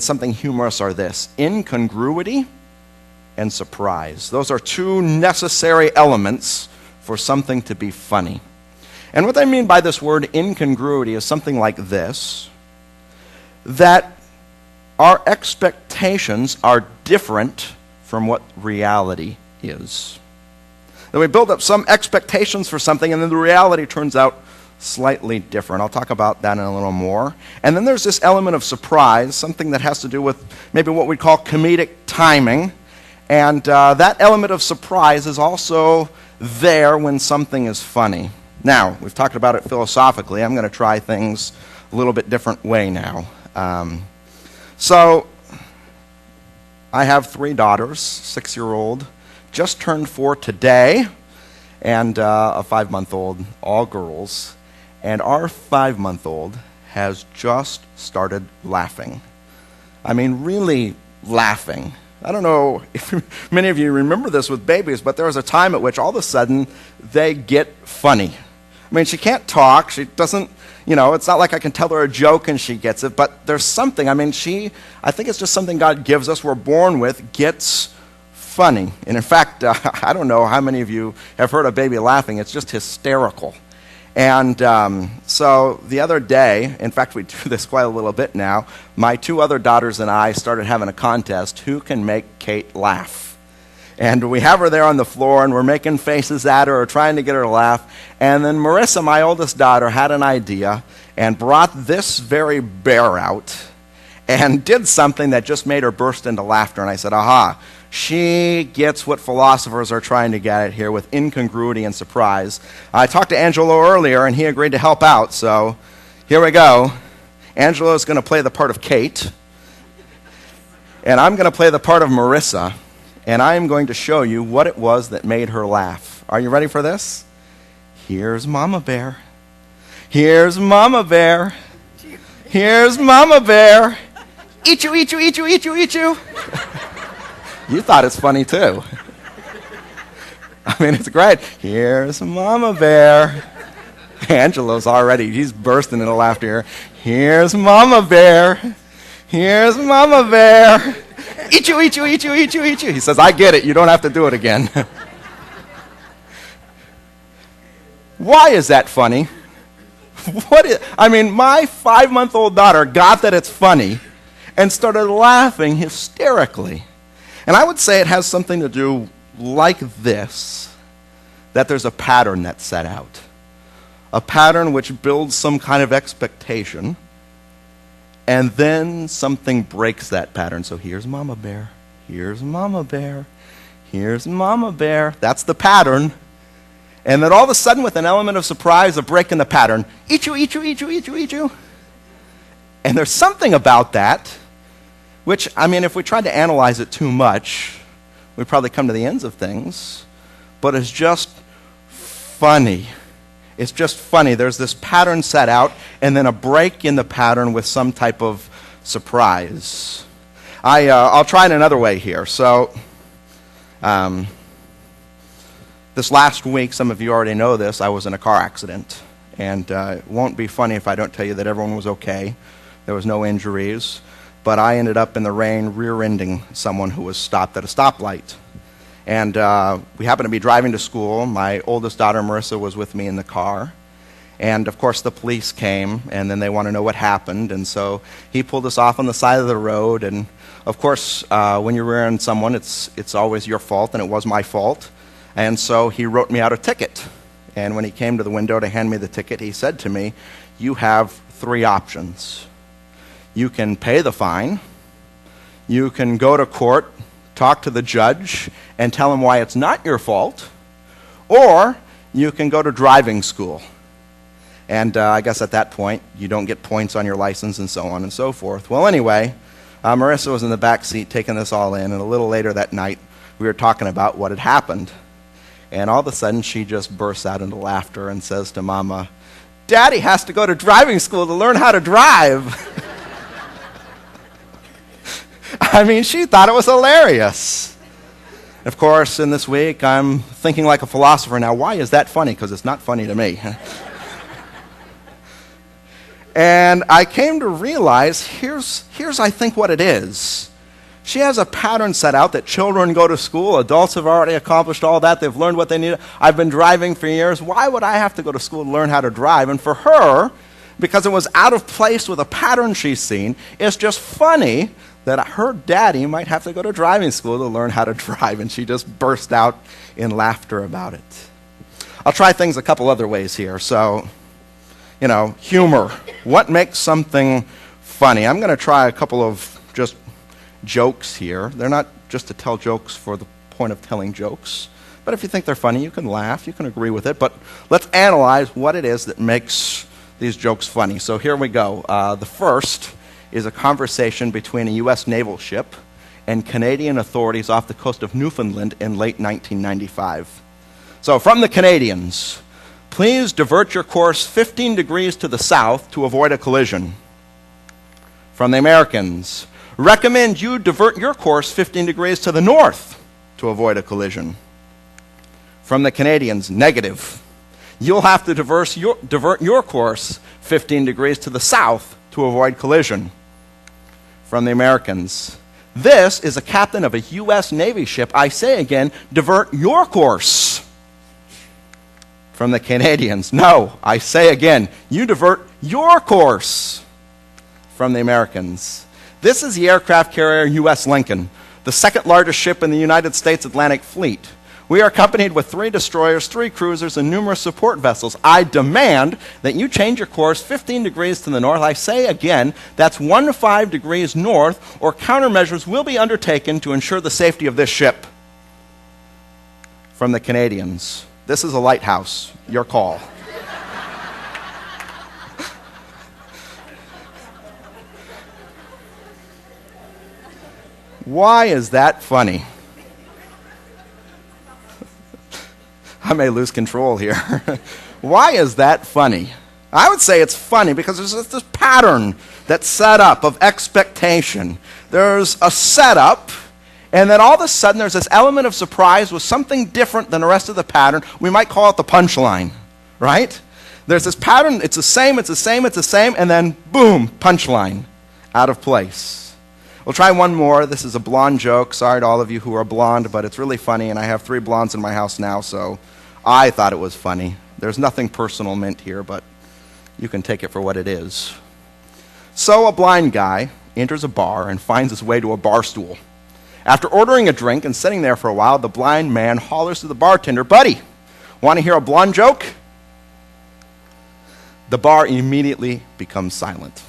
something humorous are this: incongruity and surprise. Those are two necessary elements for something to be funny. And what I mean by this word incongruity is something like this: that our expectations are different from what reality is. That we build up some expectations for something and then the reality turns out slightly different. I'll talk about that in a little more. And then there's this element of surprise, something that has to do with maybe what we call comedic timing. And that element of surprise is also there when something is funny. Now, we've talked about it philosophically. I'm going to try things a little bit different way now. So, I have 3 daughters, 6-year-old, just turned 4 today, and a 5-month-old, all girls. And our 5-month-old has just started laughing. I mean, really laughing. I don't know if many of you remember this with babies, but there was a time at which all of a sudden they get funny. I mean, she can't talk, she doesn't, it's not like I can tell her a joke and she gets it, but there's something. I mean, I think it's just something God gives us, we're born with, gets funny. And in fact, I don't know how many of you have heard a baby laughing. It's just hysterical. And so the other day, in fact, we do this quite a little bit now, my 2 other daughters and I started having a contest, who can make Kate laugh? And we have her there on the floor, and we're making faces at her or trying to get her to laugh. And then Marissa, my oldest daughter, had an idea and brought this very bear out and did something that just made her burst into laughter. And I said, aha, she gets what philosophers are trying to get at here with incongruity and surprise. I talked to Angelo earlier, and he agreed to help out, so here we go. Angelo is going to play the part of Kate, and I'm going to play the part of Marissa, and I'm going to show you what it was that made her laugh. Are you ready for this? Here's Mama Bear. Here's Mama Bear. Here's Mama Bear. Eat you, eat you, eat you, eat you, eat you. You thought it's funny too. I mean, it's great. Here's Mama Bear. Angelo's he's bursting into laughter. Here's Mama Bear. Here's Mama Bear. Eat you, eat you, eat you, eat you, eat you. He says, I get it. You don't have to do it again. Why is that funny? My 5-month-old daughter got that it's funny and started laughing hysterically. And I would say it has something to do like this, that there's a pattern that's set out. A pattern which builds some kind of expectation, and then something breaks that pattern. So here's Mama Bear, here's Mama Bear, here's Mama Bear. That's the pattern. And then all of a sudden, with an element of surprise, a break in the pattern, eat you, eat you, eat you, eat you, eat you. And there's something about that which, if we tried to analyze it too much, we'd probably come to the ends of things, but it's just funny. It's just funny. There's this pattern set out, and then a break in the pattern with some type of surprise. I'll try it another way here. So, this last week, some of you already know this, I was in a car accident. And it won't be funny if I don't tell you that everyone was okay. There was no injuries. But I ended up in the rain rear-ending someone who was stopped at a stoplight. And we happened to be driving to school. My oldest daughter, Marissa, was with me in the car. And, of course, the police came, and then they want to know what happened. And so he pulled us off on the side of the road. And, of course, when you rear-end someone, it's always your fault, and it was my fault. And so he wrote me out a ticket. And when he came to the window to hand me the ticket, he said to me, you have 3 options. You can pay the fine, you can go to court, talk to the judge, and tell him why it's not your fault, or you can go to driving school. And I guess at that point, you don't get points on your license and so on and so forth. Well, anyway, Marissa was in the back seat taking this all in, and a little later that night, we were talking about what had happened. And all of a sudden, she just bursts out into laughter and says to Mama, Daddy has to go to driving school to learn how to drive. She thought it was hilarious. Of course, in this week, I'm thinking like a philosopher now. Why is that funny? Because it's not funny to me. And I came to realize, here's I think what it is. She has a pattern set out that children go to school, adults have already accomplished all that, they've learned what they need. I've been driving for years, why would I have to go to school to learn how to drive? And for her, because it was out of place with a pattern she's seen, it's just funny that her daddy might have to go to driving school to learn how to drive, and she just burst out in laughter about it. I'll try things a couple other ways here. So, humor. What makes something funny? I'm going to try a couple of just jokes here. They're not just to tell jokes for the point of telling jokes, but if you think they're funny, you can laugh, you can agree with it, but let's analyze what it is that makes these jokes funny. So here we go. The first is a conversation between a U.S. naval ship and Canadian authorities off the coast of Newfoundland in late 1995. So from the Canadians, please divert your course 15 degrees to the south to avoid a collision. From the Americans, recommend you divert your course 15 degrees to the north to avoid a collision. From the Canadians, negative. You'll have to divert your course 15 degrees to the south to avoid collision. From the Americans, this is a captain of a U.S. Navy ship. I say again, divert your course. From the Canadians, no, I say again, you divert your course. From the Americans, this is the aircraft carrier U.S. Lincoln, the second largest ship in the United States Atlantic Fleet. We are accompanied with 3 destroyers, 3 cruisers, and numerous support vessels. I demand that you change your course 15 degrees to the north. I say again, that's 1 to 5 degrees north, or countermeasures will be undertaken to ensure the safety of this ship. From the Canadians, this is a lighthouse. Your call. Why is that funny? I may lose control here. Why is that funny? I would say it's funny because there's this pattern that's set up of expectation. There's a setup, and then all of a sudden there's this element of surprise with something different than the rest of the pattern. We might call it the punchline, right? There's this pattern, it's the same, and then boom, punchline, out of place. We'll try one more. This is a blonde joke. Sorry to all of you who are blonde, but it's really funny, and I have 3 blondes in my house now, so I thought it was funny. There's nothing personal meant here, but you can take it for what it is. So a blind guy enters a bar and finds his way to a bar stool. After ordering a drink and sitting there for a while, the blind man hollers to the bartender, "Buddy, want to hear a blonde joke?" The bar immediately becomes silent.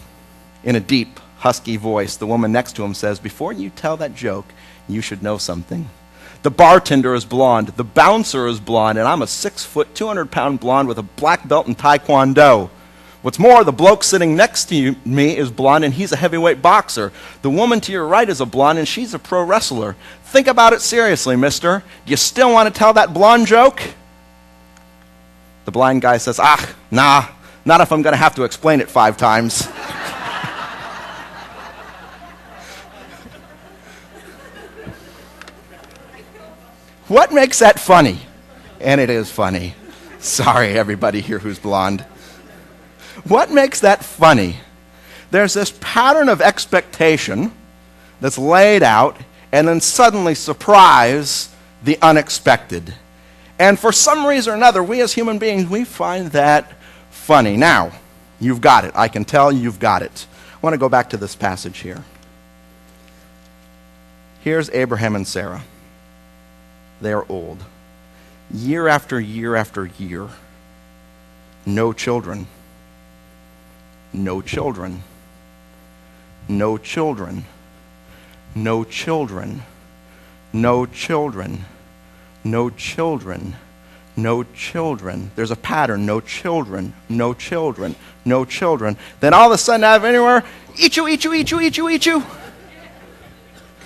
In a deep, husky voice, the woman next to him says, "Before you tell that joke, you should know something. The bartender is blonde, the bouncer is blonde, and I'm a 6-foot, 200-pound blonde with a black belt in Taekwondo. What's more, the bloke sitting next to me is blonde, and he's a heavyweight boxer. The woman to your right is a blonde, and she's a pro wrestler. Think about it seriously, mister. Do you still want to tell that blonde joke?" The blind guy says, "Nah, not if I'm going to have to explain it 5 times. What makes that funny? And it is funny. Sorry, everybody here who's blonde. What makes that funny? There's this pattern of expectation that's laid out, and then suddenly, surprise, the unexpected. And for some reason or another, we as human beings, we find that funny. Now, you've got it. I can tell you've got it. I want to go back to this passage here. Here's Abraham and Sarah. They are old. Year after year after year. No children. No children. No children. No children. No children. No children. No children. There's a pattern. No children. No children. No children. Then all of a sudden, out of anywhere, eat you, eat you, eat you, eat you, eat you.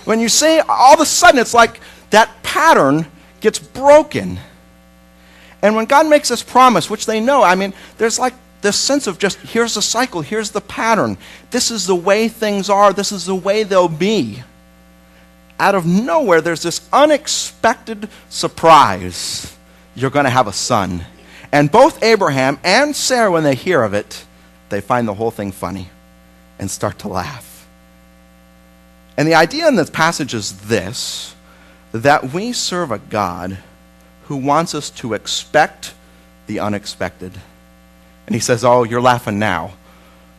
When you see, all of a sudden, it's like that pattern gets broken. And when God makes this promise, which they know, there's like this sense of just, here's the cycle, here's the pattern. This is the way things are. This is the way they'll be. Out of nowhere, there's this unexpected surprise. You're going to have a son. And both Abraham and Sarah, when they hear of it, they find the whole thing funny and start to laugh. And the idea in this passage is this, that we serve a God who wants us to expect the unexpected. And he says, oh, you're laughing now,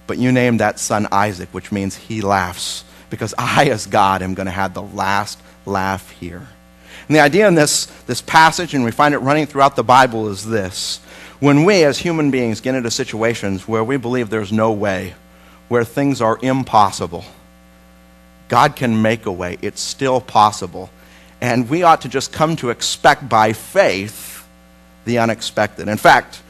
but you named that son Isaac, which means he laughs, because I, as God, am going to have the last laugh here. And the idea in this passage, and we find it running throughout the Bible, is this. When we, as human beings, get into situations where we believe there's no way, where things are impossible, God can make a way. It's still possible. And we ought to just come to expect by faith the unexpected. In fact,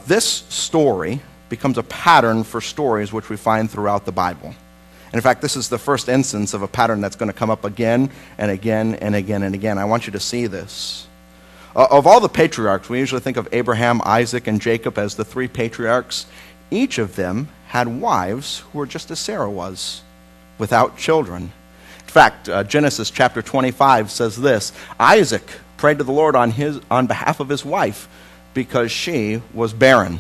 this story becomes a pattern for stories which we find throughout the Bible. And in fact, this is the first instance of a pattern that's going to come up again and again and again and again. I want you to see this. Of all the patriarchs, we usually think of Abraham, Isaac, and Jacob as the three patriarchs. Each of them had wives who were just as Sarah was, without children. In fact, Genesis chapter 25 says this, Isaac prayed to the Lord on behalf of his wife because she was barren.